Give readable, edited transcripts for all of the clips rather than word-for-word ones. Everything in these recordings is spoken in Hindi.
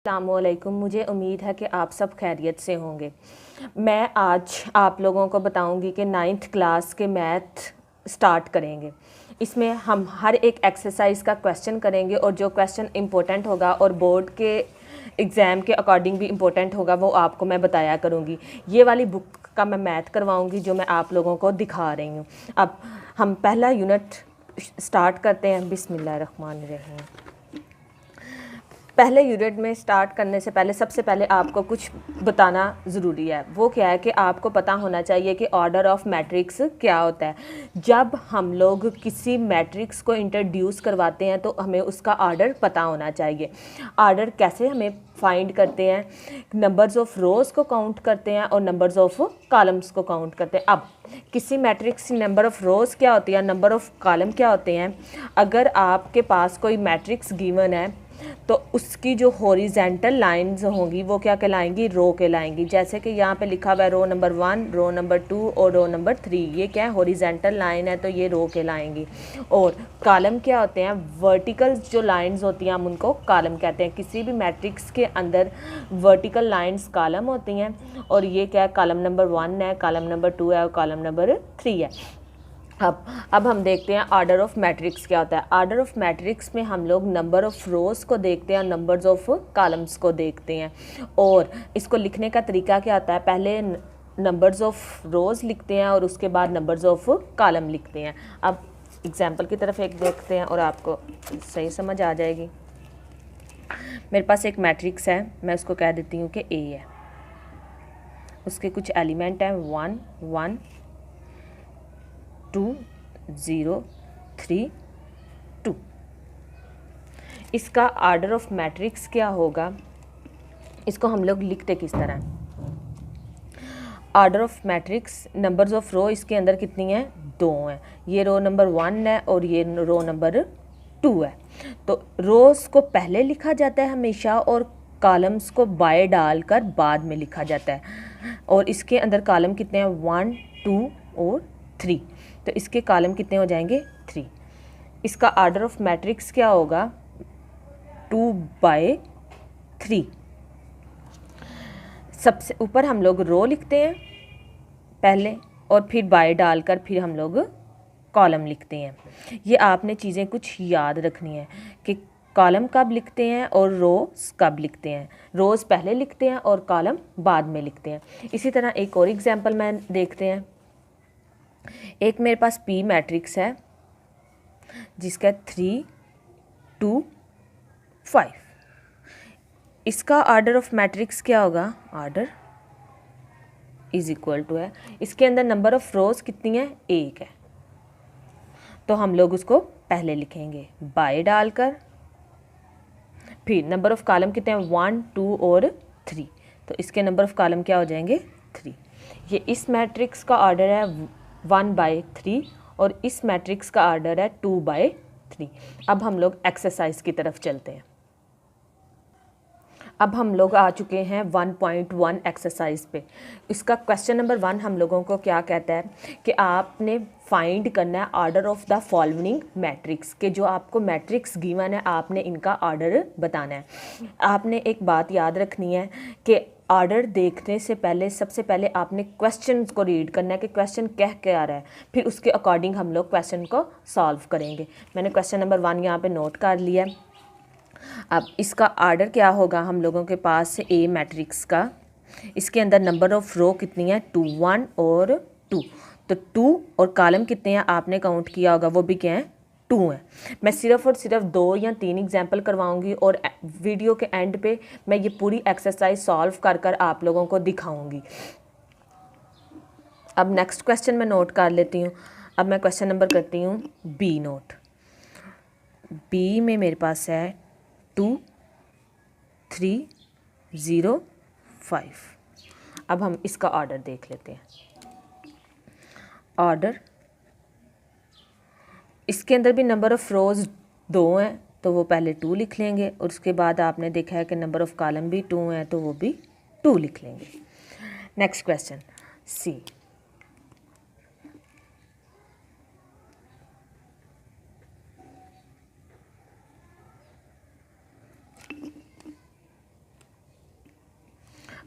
अस्सलामुअलैकुम। मुझे उम्मीद है कि आप सब खैरियत से होंगे। मैं आज आप लोगों को बताऊंगी कि 9th क्लास के मैथ स्टार्ट करेंगे। इसमें हम हर एक एक्सरसाइज का क्वेश्चन करेंगे और जो क्वेश्चन इम्पोर्टेंट होगा और बोर्ड के एग्ज़ाम के अकॉर्डिंग भी इम्पोर्टेंट होगा वो आपको मैं बताया करूँगी। ये वाली बुक का मैं मैथ करवाऊँगी जो मैं आप लोगों को दिखा रही हूँ। अब हम पहला यूनिट स्टार्ट करते हैं। बिस्मिल्लाहिर्रहमानिर्रहीम। पहले यूनिट में स्टार्ट करने से पहले सबसे पहले आपको कुछ बताना ज़रूरी है। वो क्या है कि आपको पता होना चाहिए कि ऑर्डर ऑफ मैट्रिक्स क्या होता है। जब हम लोग किसी मैट्रिक्स को इंट्रोड्यूस करवाते हैं तो हमें उसका ऑर्डर पता होना चाहिए। ऑर्डर कैसे हमें फाइंड करते हैं? नंबर्स ऑफ रोज़ को काउंट करते हैं और नंबर्स ऑफ कॉलम्स को काउंट करते हैं। अब किसी मैट्रिक्स की नंबर ऑफ़ रोज़ क्या होती है, नंबर ऑफ़ कॉलम क्या होते हैं? अगर आपके पास कोई मैट्रिक्स गिवन है तो उसकी जो हॉरिजेंटल लाइंस होंगी वो क्या कहलाएंगी? रो कहलाएंगी। जैसे कि यहाँ पे लिखा हुआ है रो नंबर 1, रो नंबर 2 और रो नंबर 3। ये क्या है? हॉरिजेंटल लाइन है तो ये रो कहलाएंगी। और कॉलम क्या होते हैं? वर्टिकल जो लाइंस होती हैं हम उनको कॉलम कहते हैं। किसी भी मैट्रिक्स के अंदर वर्टिकल लाइंस कॉलम होती हैं। और ये क्या है? कॉलम नंबर 1 है, कॉलम नंबर 2 है और कॉलम नंबर 3 है। अब हम देखते हैं ऑर्डर ऑफ मैट्रिक्स क्या होता है। ऑर्डर ऑफ मैट्रिक्स में हम लोग नंबर ऑफ़ रोज़ को देखते हैं, नंबर्स ऑफ कॉलम्स को देखते हैं। और इसको लिखने का तरीका क्या होता है? पहले नंबर्स ऑफ रोज़ लिखते हैं और उसके बाद नंबर्स ऑफ कॉलम लिखते हैं। अब एग्जांपल की तरफ एक देखते हैं और आपको सही समझ आ जाएगी। मेरे पास एक मैट्रिक्स है, मैं उसको कह देती हूँ कि ए है। उसके कुछ एलिमेंट हैं 1 1 2 0 3 2। इसका ऑर्डर ऑफ मैट्रिक्स क्या होगा? इसको हम लोग लिखते किस तरह? Order of matrix, numbers of row इसके अंदर कितनी है? 2 हैं। ये रो नंबर 1 है और ये रो नंबर 2 है। तो रोज़ को पहले लिखा जाता है हमेशा और कॉलम्स को बाय डालकर बाद में लिखा जाता है। और इसके अंदर कॉलम कितने हैं? 1 2 और 3। तो इसके कॉलम कितने हो जाएंगे? 3। इसका ऑर्डर ऑफ मैट्रिक्स क्या होगा? 2/3। सबसे ऊपर हम लोग रो लिखते हैं पहले और फिर बाय डालकर फिर हम लोग कॉलम लिखते हैं। ये आपने चीज़ें कुछ याद रखनी है कि कॉलम कब लिखते हैं और रोज़ कब लिखते हैं। रोज़ पहले लिखते हैं और कॉलम बाद में लिखते हैं। इसी तरह एक और एग्जांपल मैं देखते हैं। एक मेरे पास पी मैट्रिक्स है जिसका 3 2 5। इसका ऑर्डर ऑफ मैट्रिक्स क्या होगा? ऑर्डर इज इक्वल टू है, इसके अंदर नंबर ऑफ रोज़ कितनी है? 1 है। तो हम लोग उसको पहले लिखेंगे बाय डालकर। फिर नंबर ऑफ कॉलम कितने हैं? 1 2 और 3। तो इसके नंबर ऑफ कॉलम क्या हो जाएंगे? 3। ये इस मैट्रिक्स का ऑर्डर है 1/3 और इस मैट्रिक्स का ऑर्डर है 2/3। अब हम लोग एक्सरसाइज की तरफ चलते हैं। अब हम लोग आ चुके हैं 1.1 एक्सरसाइज पे। इसका क्वेश्चन नंबर 1 हम लोगों को क्या कहता है कि आपने फाइंड करना है order of the following matrix के जो आपको मैट्रिक्स गिवन है आपने इनका ऑर्डर बताना है। आपने एक बात याद रखनी है कि ऑर्डर देखने से पहले सबसे पहले आपने क्वेश्चन को रीड करना है कि क्वेश्चन कह क्या रहा है, फिर उसके अकॉर्डिंग हम लोग क्वेश्चन को सॉल्व करेंगे। मैंने क्वेश्चन नंबर 1 यहाँ पे नोट कर लिया है। अब इसका ऑर्डर क्या होगा हम लोगों के पास ए मैट्रिक्स का? इसके अंदर नंबर ऑफ़ रो कितनी है? 2 1 और 2। तो 2 और कॉलम कितने हैं आपने काउंट किया होगा, वो भी क्या है? 2 हैं। मैं सिर्फ और सिर्फ 2 या 3 एग्जाम्पल करवाऊंगी और वीडियो के एंड पे मैं ये पूरी एक्सरसाइज सॉल्व कर कर आप लोगों को दिखाऊंगी। अब नेक्स्ट क्वेश्चन मैं नोट कर लेती हूँ। अब मैं क्वेश्चन नंबर करती हूँ बी नोट। बी में मेरे पास है 2 3 0 5। अब हम इसका ऑर्डर देख लेते हैं। ऑर्डर इसके अंदर भी नंबर ऑफ़ रोज़ 2 हैं तो वो पहले 2 लिख लेंगे और उसके बाद आपने देखा है कि नंबर ऑफ़ कॉलम भी 2 हैं तो वो भी 2 लिख लेंगे। नेक्स्ट क्वेश्चन सी।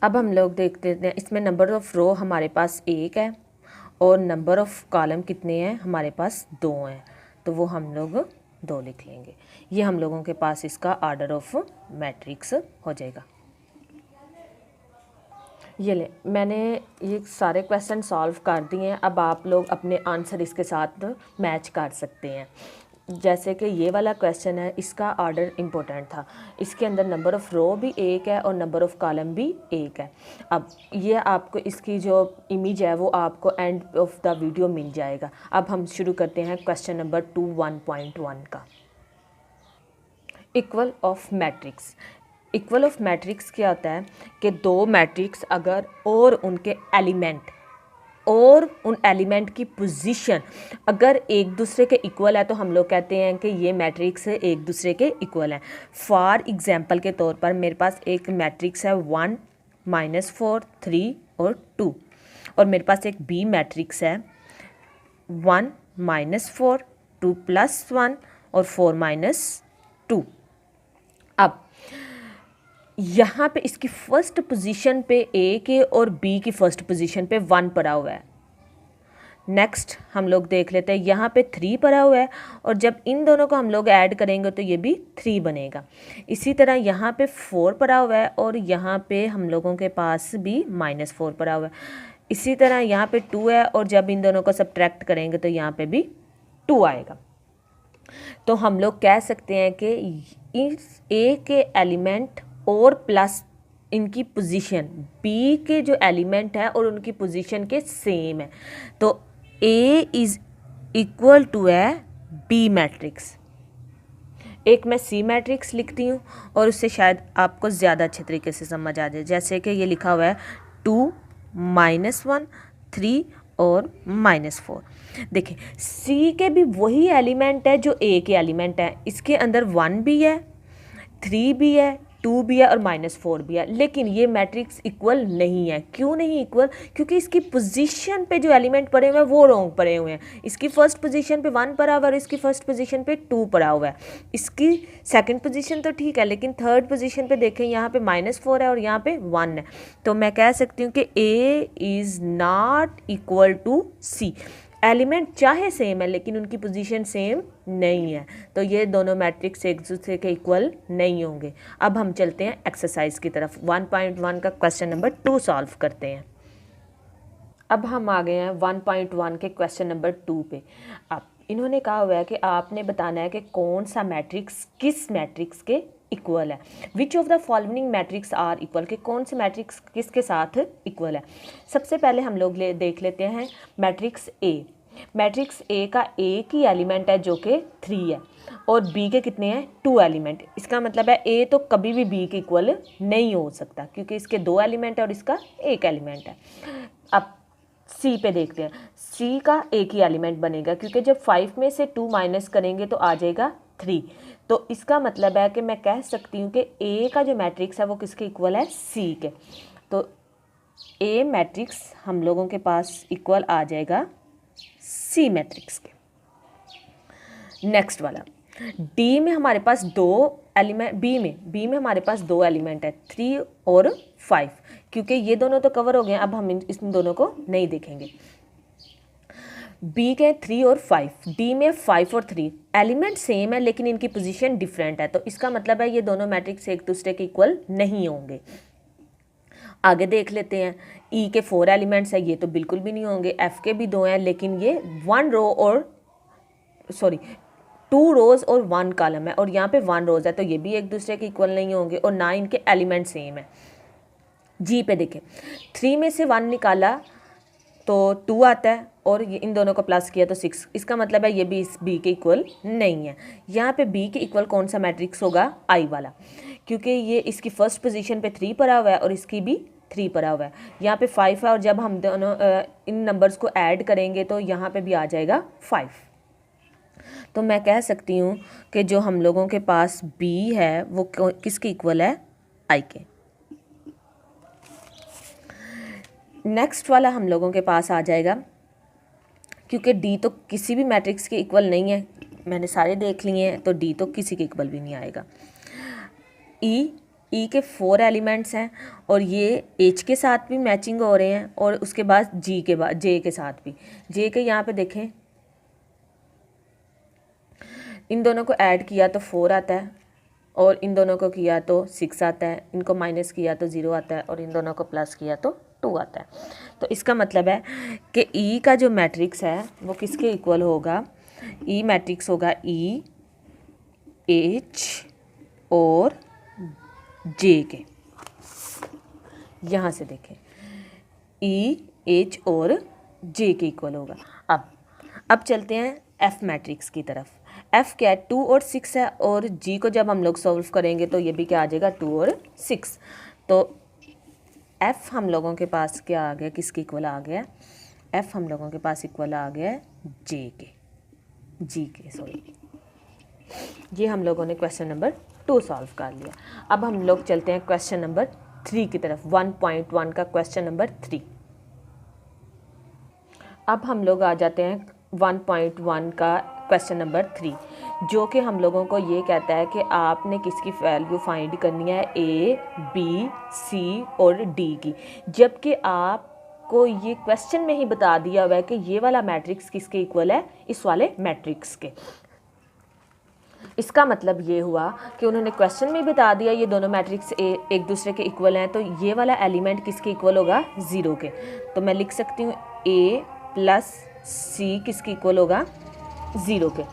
अब हम लोग देखते हैं इसमें नंबर ऑफ़ रो हमारे पास 1 है और नंबर ऑफ़ कॉलम कितने हैं हमारे पास 2 हैं, तो वो हम लोग 2 लिख लेंगे। ये हम लोगों के पास इसका ऑर्डर ऑफ मैट्रिक्स हो जाएगा। ये ले मैंने ये सारे क्वेश्चन सॉल्व कर दिए हैं। अब आप लोग अपने आंसर इसके साथ मैच कर सकते हैं। जैसे कि ये वाला क्वेश्चन है, इसका ऑर्डर इम्पोर्टेंट था। इसके अंदर नंबर ऑफ़ रो भी 1 है और नंबर ऑफ़ कॉलम भी 1 है। अब ये आपको इसकी जो इमेज है वो आपको एंड ऑफ द वीडियो मिल जाएगा। अब हम शुरू करते हैं क्वेश्चन नंबर 2 1.1 का। Equal of matrix. Equal of matrix क्या होता है कि दो मैट्रिक्स अगर और उनके एलिमेंट और उन एलिमेंट की पोजीशन अगर एक दूसरे के इक्वल है तो हम लोग कहते हैं कि ये मैट्रिक्स एक दूसरे के इक्वल है। फॉर एग्जांपल के तौर पर मेरे पास एक मैट्रिक्स है 1 -4 3 और 2 और मेरे पास एक बी मैट्रिक्स है 1 -4 2 + 1 और 4 -2। अब यहाँ पे इसकी फर्स्ट पोजीशन पे ए के और बी की फर्स्ट पोजीशन पे 1 पड़ा हुआ है। नेक्स्ट हम लोग देख लेते हैं, यहाँ पे 3 पड़ा हुआ है और जब इन दोनों को हम लोग ऐड करेंगे तो ये भी 3 बनेगा। इसी तरह यहाँ पे 4 पड़ा हुआ है और यहाँ पे हम लोगों के पास भी -4 पड़ा हुआ है। इसी तरह यहाँ पे 2 है और जब इन दोनों को सब्ट्रैक्ट करेंगे तो यहाँ पे भी 2 आएगा। तो हम लोग कह सकते हैं कि इस ए के एलिमेंट और प्लस इनकी पोजीशन बी के जो एलिमेंट है और उनकी पोजीशन के सेम है, तो ए इज़ इक्वल टू है बी मैट्रिक्स। एक मैं सी मैट्रिक्स लिखती हूँ और उससे शायद आपको ज़्यादा अच्छे तरीके से समझ आ जाए। जैसे कि ये लिखा हुआ है 2 -1 3 और -4। देखिए सी के भी वही एलिमेंट है जो ए के एलिमेंट है। इसके अंदर 1 भी है 3 भी है 2 भी है और -4 भी है, लेकिन ये मैट्रिक्स इक्वल नहीं है। क्यों नहीं इक्वल? क्योंकि इसकी पोजीशन पे जो एलिमेंट पड़े हुए हैं वो रॉन्ग पड़े हुए हैं। इसकी फर्स्ट पोजीशन पे 1 पड़ा हुआ है और इसकी फर्स्ट पोजीशन पे 2 पड़ा हुआ है। इसकी सेकंड पोजीशन तो ठीक है लेकिन थर्ड पोजीशन पे देखें यहाँ पे -4 है और यहाँ पे 1 है। तो मैं कह सकती हूँ कि A is not equal to C. Element चाहे सेम है लेकिन उनकी पोजीशन सेम नहीं है, तो ये दोनों मैट्रिक्स एक दूसरे के इक्वल नहीं होंगे। अब हम चलते हैं एक्सरसाइज की तरफ। 1.1 का क्वेश्चन नंबर 2 सॉल्व करते हैं। अब हम आ गए हैं 1.1 के क्वेश्चन नंबर 2 पे। अब इन्होंने कहा हुआ है कि आपने बताना है कि कौन सा मैट्रिक्स किस मैट्रिक्स के इक्वल है। Which of the following matrix are equal, के कौन से मैट्रिक्स किसके साथ इक्वल है। सबसे पहले हम लोग देख लेते हैं मैट्रिक्स ए। मैट्रिक्स ए का एक ही एलिमेंट है जो कि 3 है और बी के कितने हैं 2 एलिमेंट। इसका मतलब है ए तो कभी भी बी के इक्वल नहीं हो सकता क्योंकि इसके 2 एलिमेंट है और इसका एक एलिमेंट है। अब सी पे देखते हैं, सी का एक ही एलिमेंट बनेगा क्योंकि जब 5 में से 2 माइनस करेंगे तो आ जाएगा 3। तो इसका मतलब है कि मैं कह सकती हूँ कि ए का जो मैट्रिक्स है वो किसके इक्वल है सी के। तो ए मैट्रिक्स हम लोगों के पास इक्वल आ जाएगा सी मैट्रिक्स के। नेक्स्ट वाला डी में हमारे पास 2 एलिमेंट, बी में हमारे पास 2 एलिमेंट है 3 और 5। क्योंकि ये दोनों तो कवर हो गए, अब हम इन दोनों को नहीं देखेंगे। बी के 3 और 5, डी में 5 और 3 एलिमेंट सेम है लेकिन इनकी पोजीशन डिफरेंट है, तो इसका मतलब है ये दोनों मैट्रिक्स एक दूसरे के इक्वल नहीं होंगे। आगे देख लेते हैं, ई के 4 एलिमेंट्स है, ये तो बिल्कुल भी नहीं होंगे। एफ के भी 2 हैं लेकिन ये 2 रोज़ और 1 कॉलम है और यहाँ पे 1 रोज़ है, तो ये भी एक दूसरे के इक्वल नहीं होंगे और ना इनके एलिमेंट सेम है। जी पे देखें 3 में से 1 निकाला तो 2 आता है और ये इन दोनों को प्लस किया तो 6। इसका मतलब है ये भी इस बी के इक्वल नहीं है। यहाँ पे बी के इक्वल कौन सा मैट्रिक्स होगा आई वाला, क्योंकि ये इसकी फर्स्ट पोजीशन पे 3 पड़ा हुआ है और इसकी भी 3 पड़ा हुआ है। यहाँ पे 5 है और जब हम दोनों इन नंबर्स को ऐड करेंगे तो यहाँ पे भी आ जाएगा 5। तो मैं कह सकती हूँ कि जो हम लोगों के पास बी है वो किसके इक्वल है आई के। नेक्स्ट वाला हम लोगों के पास आ जाएगा, क्योंकि डी तो किसी भी मैट्रिक्स के इक्वल नहीं है, मैंने सारे देख लिए हैं, तो डी तो किसी के इक्वल भी नहीं आएगा। ई ई के 4 एलिमेंट्स हैं और ये एच के साथ भी मैचिंग हो रहे हैं और उसके बाद जी के बाद जे के साथ भी। जे के यहाँ पे देखें, इन दोनों को ऐड किया तो 4 आता है और इन दोनों को किया तो 6 आता है, इनको माइनस किया तो 0 आता है और इन दोनों को प्लस किया तो 2 आता है। तो इसका मतलब है कि ई का जो मैट्रिक्स है वो किसके इक्वल होगा? ई मैट्रिक्स होगा ई, एच और जे के। यहाँ से देखें, ई, एच और जे के इक्वल होगा। अब चलते हैं एफ मैट्रिक्स की तरफ। एफ क्या है? 2 और 6 है और जी को जब हम लोग सॉल्व करेंगे तो ये भी क्या आ जाएगा? 2 और 6। तो एफ हम लोगों के पास क्या आ गया? किसके इक्वल आ गया? एफ हम लोगों के पास इक्वल आ गया है जे के, जी के सॉरी। ये हम लोगों ने क्वेश्चन नंबर 2 सॉल्व कर लिया। अब हम लोग चलते हैं क्वेश्चन नंबर 3 की तरफ, 1.1 का क्वेश्चन नंबर 3। अब हम लोग आ जाते हैं 1.1 का क्वेश्चन नंबर 3, जो कि हम लोगों को ये कहता है कि आपने किसकी वैल्यू फाइंड करनी है? ए, बी, सी और डी की। जबकि आपको ये क्वेश्चन में ही बता दिया हुआ है कि ये वाला मैट्रिक्स किसके इक्वल है? इस वाले मैट्रिक्स के। इसका मतलब ये हुआ कि उन्होंने क्वेश्चन में बता दिया ये दोनों मैट्रिक्स एक दूसरे के इक्वल हैं, तो ये वाला एलिमेंट किसके इक्वल होगा? 0 के। तो मैं लिख सकती हूँ ए प्लस सी किसके इक्वल होगा? 0 के।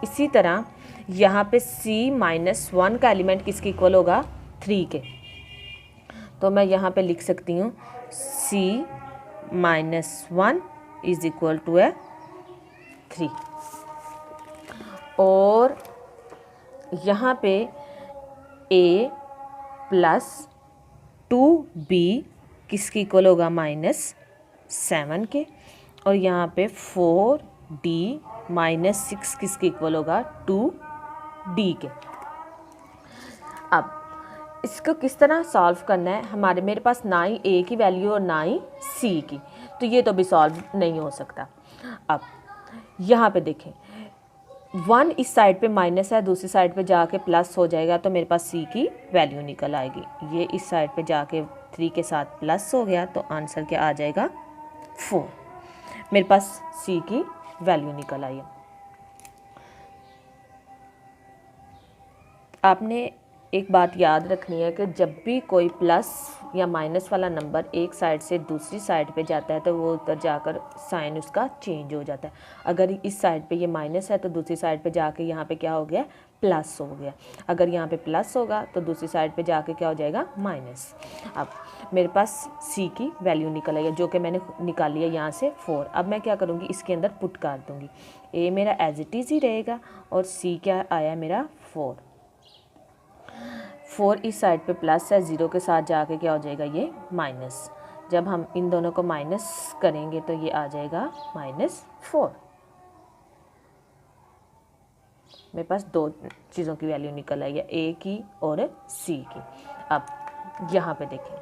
इसी तरह यहाँ पे c माइनस 1 का एलिमेंट किसके इक्वल होगा? 3 के। तो मैं यहाँ पे लिख सकती हूँ c minus 1 is equal to 3। और यहाँ पे a प्लस 2b किसके इक्वल होगा? -7 के। और यहाँ पे 4d माइनस 6 किसके इक्वल होगा? 2d के। अब इसको किस तरह सॉल्व करना है? मेरे पास ना ही a की वैल्यू और ना ही c की, तो ये तो भी सॉल्व नहीं हो सकता। अब यहाँ पे देखें, 1 इस साइड पे माइनस है, दूसरी साइड पे जाके प्लस हो जाएगा, तो मेरे पास c की वैल्यू निकल आएगी। ये इस साइड पे जाके 3 के साथ प्लस हो गया, तो आंसर क्या आ जाएगा? 4। मेरे पास c की वैल्यू निकल आई है। आपने एक बात याद रखनी है कि जब भी कोई प्लस या माइनस वाला नंबर एक साइड से दूसरी साइड पे जाता है तो वो उधर जाकर साइन उसका चेंज हो जाता है। अगर इस साइड पे ये माइनस है तो दूसरी साइड पे जाके यहाँ पे क्या हो गया? प्लस हो गया। अगर यहाँ पे प्लस होगा तो दूसरी साइड पे जाके क्या हो जाएगा? माइनस। अब मेरे पास c की वैल्यू निकल आई है, जो कि मैंने निकाली है यहाँ से 4। अब मैं क्या करूँगी? इसके अंदर पुट कर दूँगी। a मेरा एज इट इज़ ही रहेगा और c क्या आया मेरा? 4 इस साइड पे प्लस है, 0 के साथ जाके क्या हो जाएगा? ये माइनस। जब हम इन दोनों को माइनस करेंगे तो ये आ जाएगा -4। मेरे पास 2 चीज़ों की वैल्यू निकल आई है, a की और c की। अब यहाँ पे देखें,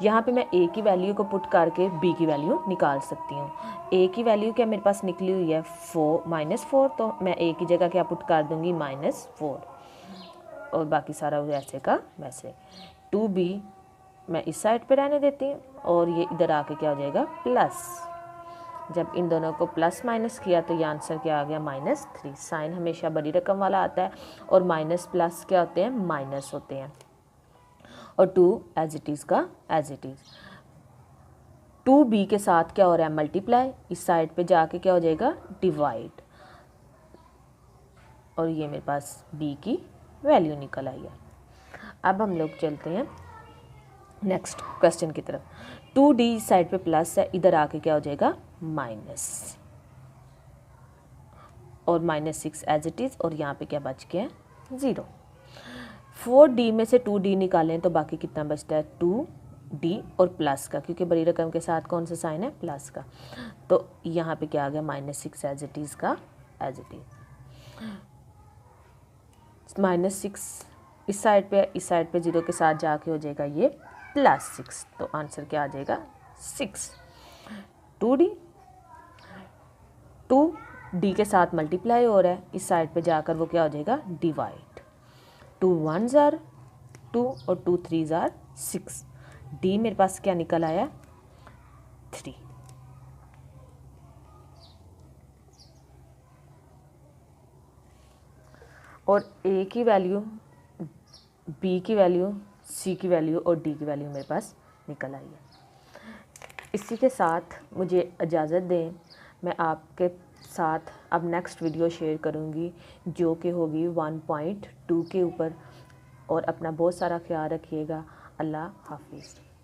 यहाँ पे मैं a की वैल्यू को पुट करके b की वैल्यू निकाल सकती हूँ। a की वैल्यू क्या मेरे पास निकली हुई है? -4, तो मैं a की जगह क्या पुट कर दूँगी? -4 और बाकी सारा वैसे का वैसे। 2b मैं इस साइड पे रहने देती हूँ और ये इधर आके क्या हो जाएगा? प्लस। जब इन दोनों को प्लस माइनस किया तो ये आंसर क्या आ गया? -3। साइन हमेशा बड़ी रकम वाला आता है और माइनस प्लस क्या होते हैं? माइनस होते हैं। और 2 एज इट इज़ का एज इट इज़। 2b के साथ क्या हो रहा है? मल्टीप्लाई। इस साइड पे जाके क्या हो जाएगा? डिवाइड। और ये मेरे पास b की वैल्यू निकल आई है। अब हम लोग चलते हैं नेक्स्ट क्वेश्चन की तरफ। 2d इस साइड पे प्लस है, इधर आके क्या हो जाएगा? माइनस। और -6 एज इट इज़। और यहाँ पे क्या बच गया? 0। 4d में से 2d निकालें तो बाकी कितना बचता है? 2d और प्लस का, क्योंकि बड़ी रकम के साथ कौन सा साइन है? प्लस का। तो यहाँ पे क्या आ गया? -6 एज इट इज़ का एज इट इज़। -6 इस साइड पे 0 के साथ जाके हो जाएगा ये +6। तो आंसर क्या आ जाएगा? 6। 2d के साथ मल्टीप्लाई हो रहा है, इस साइड पे जाकर वो क्या हो जाएगा? डिवाइड। 2 1s are 2 और 2 3s आर 6। डी मेरे पास क्या निकल आया 3। और ए की वैल्यू, बी की वैल्यू, सी की वैल्यू और डी की वैल्यू मेरे पास निकल आई है। इसी के साथ मुझे इजाज़त दें, मैं आपके साथ अब नेक्स्ट वीडियो शेयर करूंगी जो कि होगी 1.2 के ऊपर। और अपना बहुत सारा ख्याल रखिएगा। अल्लाह हाफिज़।